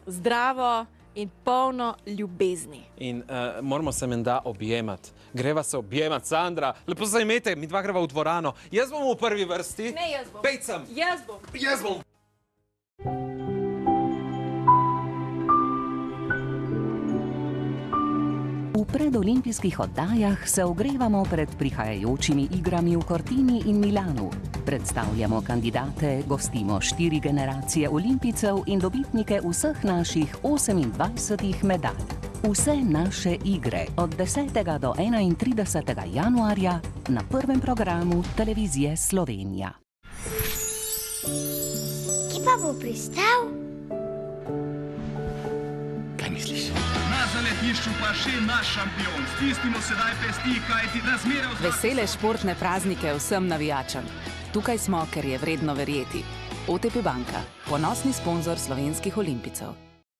Zdravo in polno ljubezni. In moramo se menda objemati. Greva se objemati, Sandra. Lepo zajmete, mi dva greva v dvorano. Jaz bom v prvi vrsti. Ne, jaz bom. Pejt sem. Jaz bom. Jaz bom. V predolimpijskih oddajah se ogrevamo pred prihajajočimi igrami v Cortini in Milanu. Predstavljamo kandidate, gostimo 4 generacije olimpijcev in dobitnike vseh naših 28 medalj. Vse naše igre od 10. do 31. januarja na prvem programu Televizije Slovenija. Kje pa bo pristal? Kaj misliš? Na zaletišču pa še naš šampion. Stisnimo sedaj pesti, kajti razmere v zraku. Vesele športne praznike vsem navijačem. Tukaj smo, ker je vredno verjeti. OTP Banka, ponosni sponzor slovenskih olimpijcev.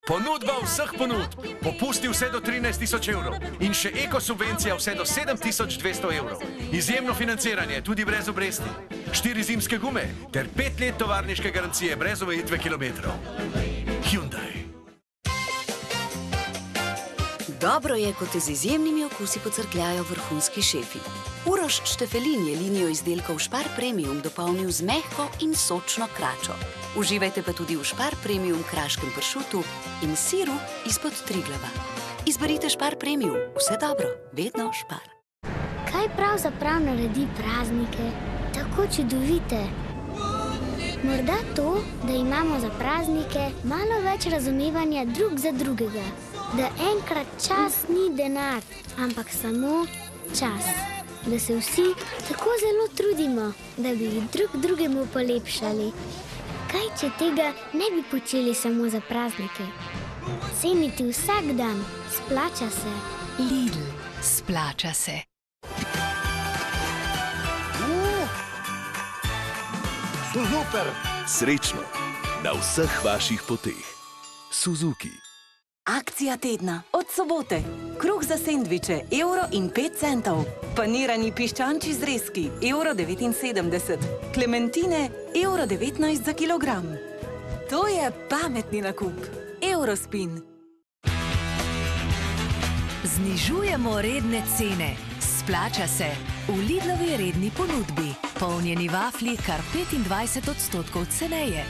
Ponudba vseh ponudb. Popusti vse do 13.000 evrov. In še ekosubvencija vse do 7.200 evrov. Izjemno financiranje, tudi brez obresti. 4 zimske gume ter 5 let tovarniške garancije brez omejitve kilometrov. Hyundai. Dobro je, ko te z izjemnimi okusi pocrkljajo vrhunski šefi. Uroš Štefelin je linijo izdelkov Spar Premium dopolnil z mehko in sočno kračo. Uživajte pa tudi v Spar Premium kraškem pršutu in siru izpod Triglava. Izberite Spar Premium. Vse dobro, vedno Spar. Kaj pravzaprav naredi praznike tako čudovite? Morda to, da imamo za praznike malo več razumevanja drug za drugega. Da enkrat čas ni denar, ampak samo čas. Da se vsi tako zelo trudimo, da bi drug drugemu polepšali. Kaj, če tega ne bi počeli samo za praznike? Ceniti vsak dan, splača se. Lidl, splača se. Super! Srečno na vseh vaših poteh. Suzuki. Akcija tedna od sobote. Kruh za sendviče €1,05. Panirani piščančji zrezki €1,79. Klementine €1,19 za kilogram. To je pametni nakup. Eurospin. Znižujemo redne cene. Splača se. V Lidlovi redni ponudbi. Polnjeni vaflji kar 25% ceneje.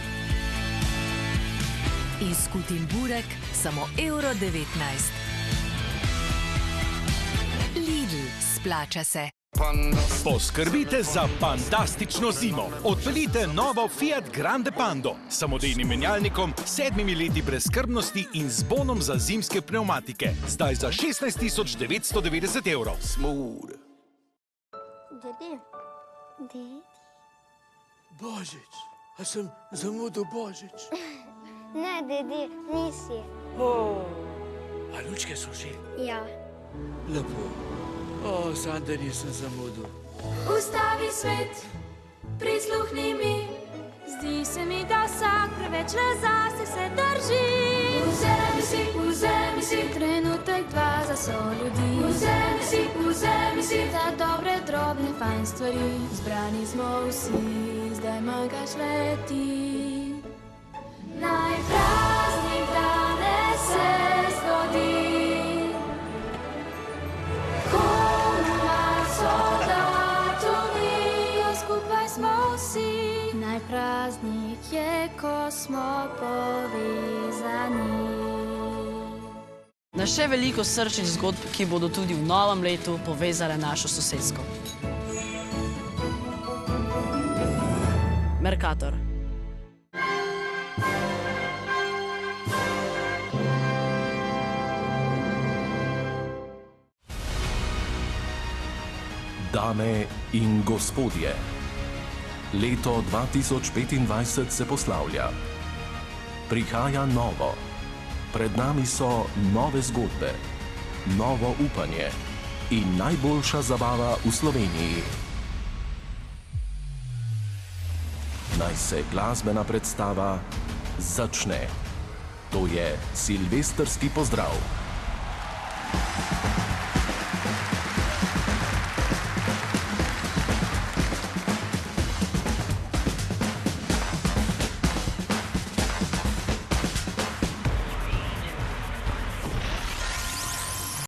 In skutin burek samo €1,19. Lidl, splača se. Poskrbite za fantastično zimo. Odpeljite novo Fiat Grande Pando s samodejnim menjalnikom, 7 leti brezskrbnosti in z bonom za zimske pnevmatike. Zdaj za 16.990 evrov. Smooth. Dede, dede. Božič, a sem zamudil Božič? Ne, dede, nisi. A lučke so že? Ja. Lepo. O, Sandra, nisem zamudil. Ustavi svet, prisluhni mi. Zdi se mi, da vsak preveč le zase se drži. Vzemi si trenutek, dva za soljudi. Vzemi si za dobre, drobne, fajn stvari. Zbrani smo vsi, zdaj manjkaš le ti. Naj praznik danes se zgodi. Naj praznik je, ko smo povezani. Na še veliko srčnih zgodb, ki bodo tudi v novem letu povezale našo sosesko. Mercator. Dame in gospodje, leto 2025 se poslavlja. Prihaja novo. Pred nami so nove zgodbe, novo upanje in najboljša zabava v Sloveniji. Naj se glasbena predstava začne. To je silvestrski pozdrav.